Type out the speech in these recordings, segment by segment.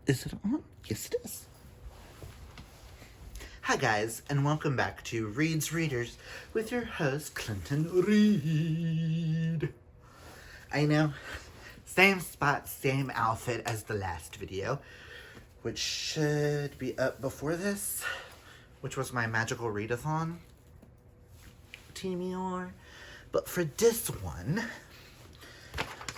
Is it on? Yes, it is. Hi, guys, and welcome back to Reed's Readers with your host, Clinton Reed. I know, same spot, same outfit as the last video, which should be up before this, which was my magical readathon, TBR. But for this one,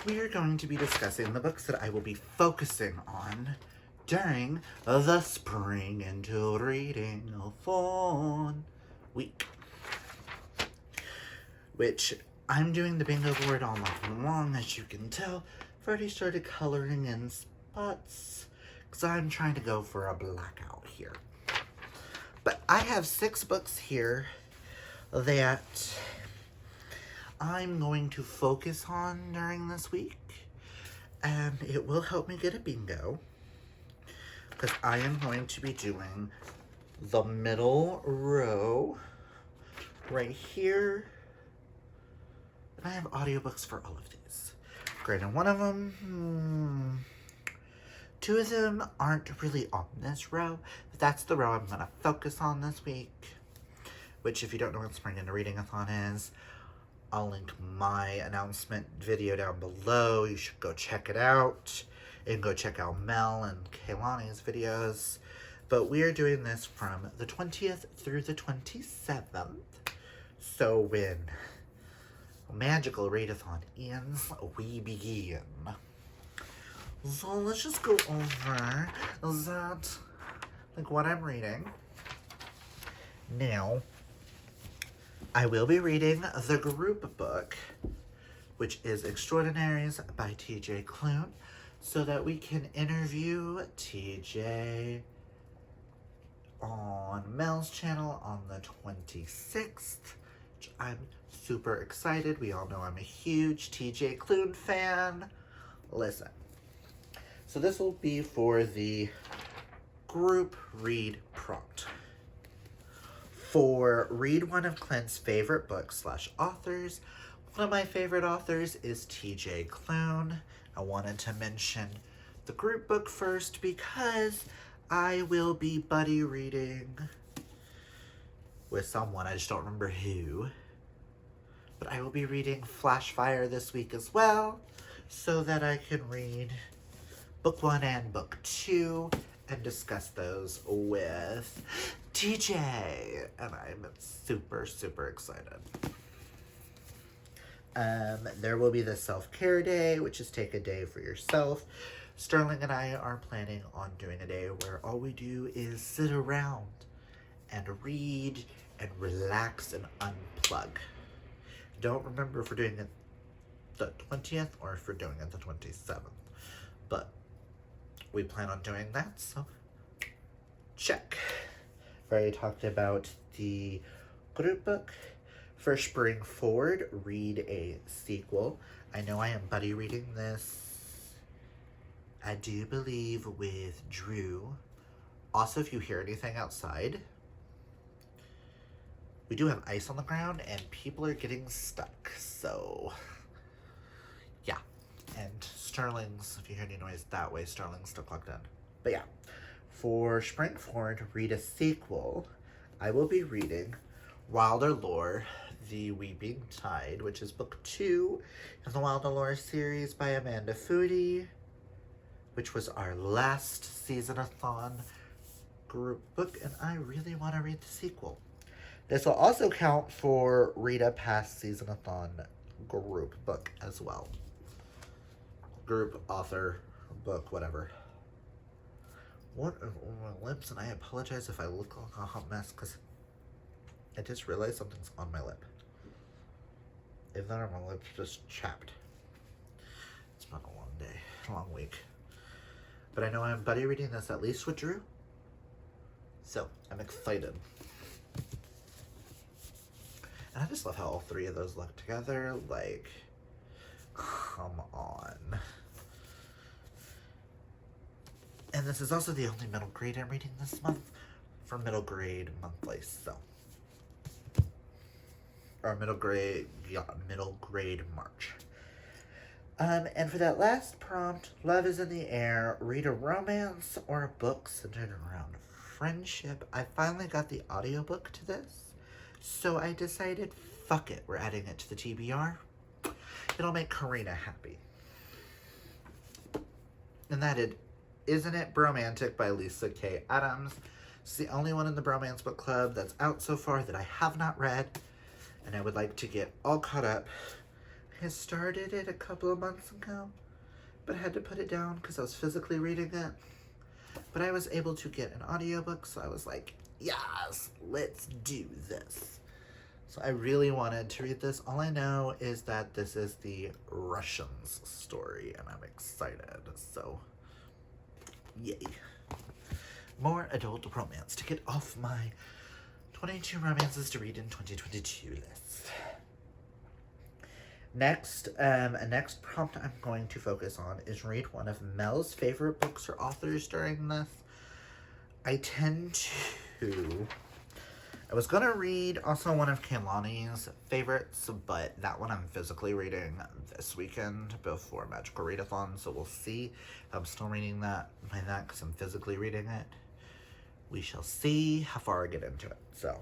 we are going to be discussing the books that I will be focusing on during the Spring into Reading Thon week, which I'm doing the bingo board all month long, as you can tell. I've already started coloring in spots because I'm trying to go for a blackout here. But I have 6 books here that I'm going to focus on during this week, and it will help me get a bingo, because I am going to be doing the middle row right here, and I have audiobooks for all of these. Granted, one of them, 2 of them aren't really on this row, but that's the row I'm going to focus on this week, which, if you don't know what Spring into Reading-a-thon is, I'll link my announcement video down below. You should go check it out. And go check out Mel and Kaylani's videos. But we are doing this from the 20th through the 27th. So when Magical Readathon ends, we begin. So let's just go over that, like what I'm reading. Now, I will be reading the group book, which is Extraordinaries by TJ Klune, so that we can interview TJ on Mel's channel on the 26th, which I'm super excited. We all know I'm a huge TJ Klune fan. Listen. So this will be for the group read prompt. For read one of Clint's favorite books / authors, one of my favorite authors is TJ Klune. I wanted to mention the group book first because I will be buddy reading with someone. I just don't remember who. But I will be reading Flashfire this week as well, so that I can read book 1 and book 2 and discuss those with TJ. And I'm super, super excited. There will be the self-care day, which is take a day for yourself. Sterling and I are planning on doing a day where all we do is sit around and read and relax and unplug. Don't remember if we're doing it the 20th or if we're doing it the 27th. But we plan on doing that, so check. I've already talked about the group book. For Spring Forward, read a sequel. I know I am buddy reading this, I do believe, with Drew. Also, if you hear anything outside, we do have ice on the ground and people are getting stuck, so yeah. And Sterling's, if you hear any noise that way, Sterling's still plugged in. But yeah, for Spring Forward, read a sequel. I will be reading Wilder Lore, The Weeping Tide, which is book 2 in the Wilder Lore series by Amanda Foody, which was our last Seasonathon group book, and I really want to read the sequel. This will also count for read a past Seasonathon group book as well. Group, author, book, whatever. What are my lips? And I apologize if I look like a hot mess, because I just realized something's on my lip. If not, my lips just chapped. It's been a long day, long week. But I know I'm buddy reading this at least with Drew, so I'm excited. And I just love how all 3 of those look together. Like, come on. And this is also the only middle grade I'm reading this month for middle grade monthly, so. Or middle grade March. And for that last prompt, love is in the air, read a romance or a book centered around friendship. I finally got the audiobook to this, so I decided, fuck it, we're adding it to the TBR. It'll make Karina happy. And that is Isn't It Bromantic by Lisa K. Adams. It's the only one in the Bromance Book Club that's out so far that I have not read, and I would like to get all caught up. I started it a couple of months ago, but I had to put it down because I was physically reading it. But I was able to get an audiobook, so I was like, yes, let's do this. So I really wanted to read this. All I know is that this is the Russians story, and I'm excited. So, yay. More adult romance to get off my 22 romances to read in 2022 list. Next prompt I'm going to focus on is read one of Mel's favorite books or authors during this. I was going to read also one of Kaylani's favorites, but that one I'm physically reading this weekend before Magical Readathon, so we'll see if I'm still reading that by that because I'm physically reading it. We shall see how far I get into it. So,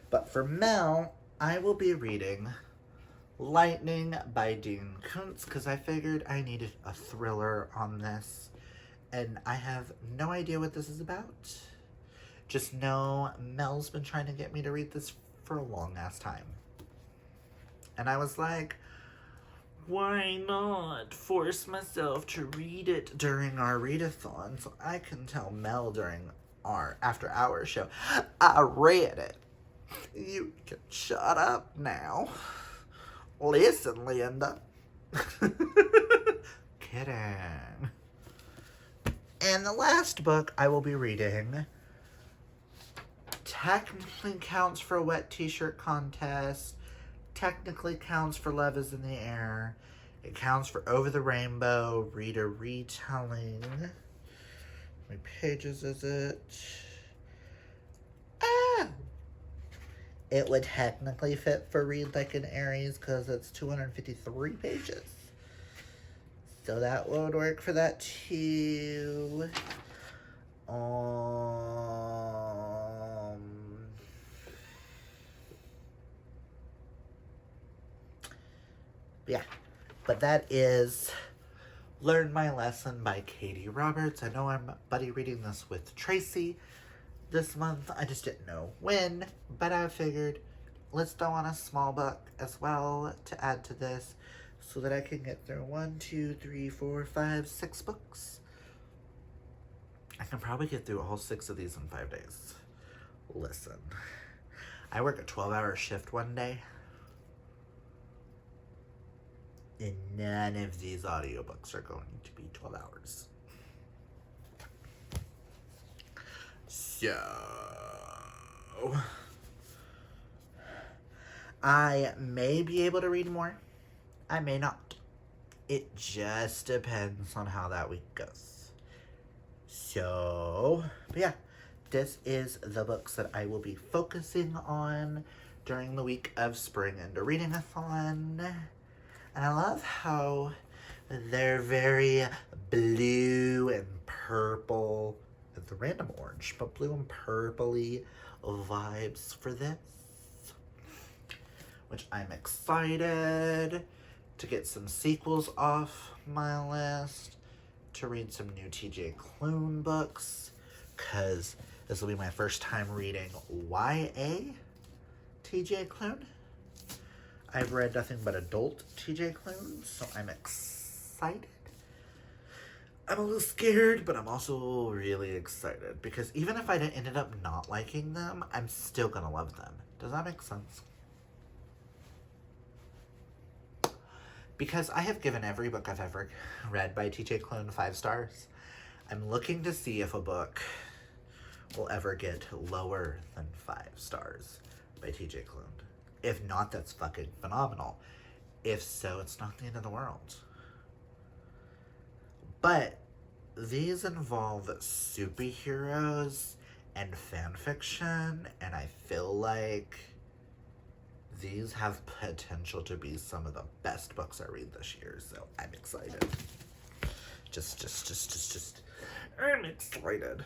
but for Mel, I will be reading Lightning by Dean Koontz because I figured I needed a thriller on this, and I have no idea what this is about. Just know Mel's been trying to get me to read this for a long ass time. And I was like, why not force myself to read it during our readathon so I can tell Mel during our after hours show, I read it. You can shut up now. Listen, Linda. Kidding. And the last book I will be reading technically counts for a wet t-shirt contest, technically counts for Love is in the Air, it counts for Over the Rainbow, read a retelling. How many pages is it? Ah! It would technically fit for Read Like an Aries because it's 253 pages. So that would work for that too. Yeah, but that is Learn My Lesson by Katie Roberts. I know I'm buddy reading this with Tracy this month. I just didn't know when, but I figured let's throw on a small book as well to add to this so that I can get through 1, 2, 3, 4, 5, 6 books. I can probably get through all 6 of these in 5 days. Listen, I work a 12-hour shift one day, and none of these audiobooks are going to be 12 hours. So, I may be able to read more. I may not. It just depends on how that week goes. So, but yeah, this is the books that I will be focusing on during the week of Spring and a Reading-a-thon. And I love how they're very blue and purple. The random orange, but blue and purpley vibes for this. Which I'm excited to get some sequels off my list. To read some new TJ Klune books. Because this will be my first time reading YA TJ Klune. I've read nothing but adult TJ Klune, so I'm excited. I'm a little scared, but I'm also really excited. Because even if I ended up not liking them, I'm still gonna love them. Does that make sense? Because I have given every book I've ever read by TJ Klune 5 stars. I'm looking to see if a book will ever get lower than 5 stars by TJ Klune. If not, that's fucking phenomenal. If so, it's not the end of the world. But these involve superheroes and fan fiction, and I feel like These have potential to be some of the best books I read this year, so I'm excited. I'm excited.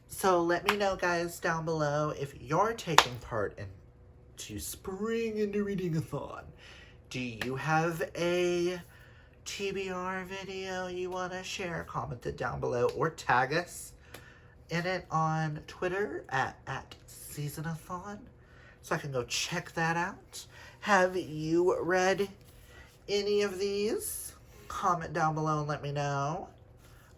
So let me know, guys, down below if you're taking part into Spring Into Reading-a-thon. Do you have a TBR video you want to share? Comment it down below or tag us in it on Twitter at Seasonathon, so I can go check that out. Have you read any of these? Comment down below and let me know.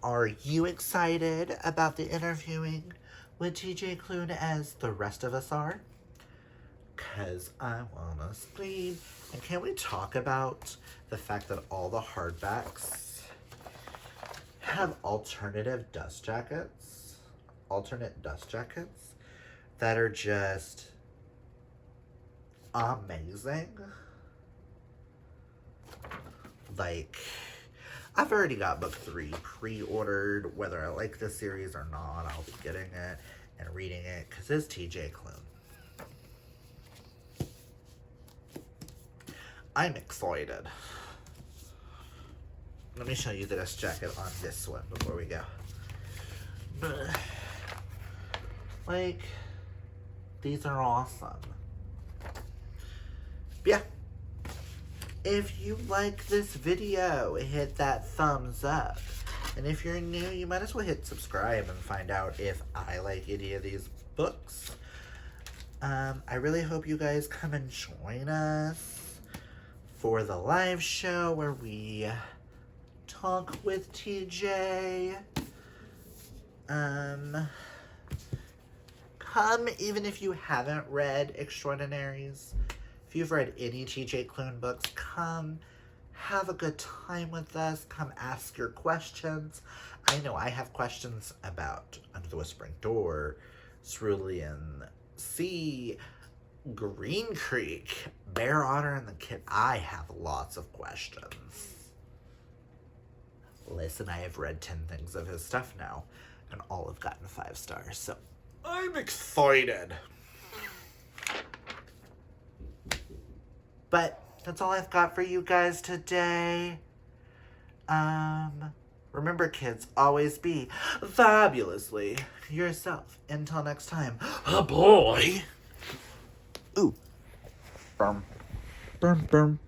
Are you excited about the interviewing with TJ Klune as the rest of us are? Because I want to speed. And can we talk about the fact that all the hardbacks have alternate dust jackets that are just amazing? Like, I've already got book 3 pre-ordered. Whether I like this series or not, I'll be getting it and reading it because it's TJ Klune. I'm excited. Let me show you the dust jacket on this one before we go. Like, these are awesome. Yeah. If you like this video, hit that thumbs up. And if you're new, you might as well hit subscribe and find out if I like any of these books. I really hope you guys come and join us for the live show where we talk with TJ. Come even if you haven't read Extraordinaries. If you've read any TJ Klune books, come have a good time with us. Come ask your questions. I know I have questions about Under the Whispering Door, Cerulean Sea, Green Creek, Bear Otter, and the Kid. I have lots of questions. Listen, I have read 10 things of his stuff now, and all have gotten 5 stars, so I'm excited. But that's all I've got for you guys today. Remember, kids, always be fabulously yourself. Until next time. Oh boy. Ooh. Burm. Burm, burm.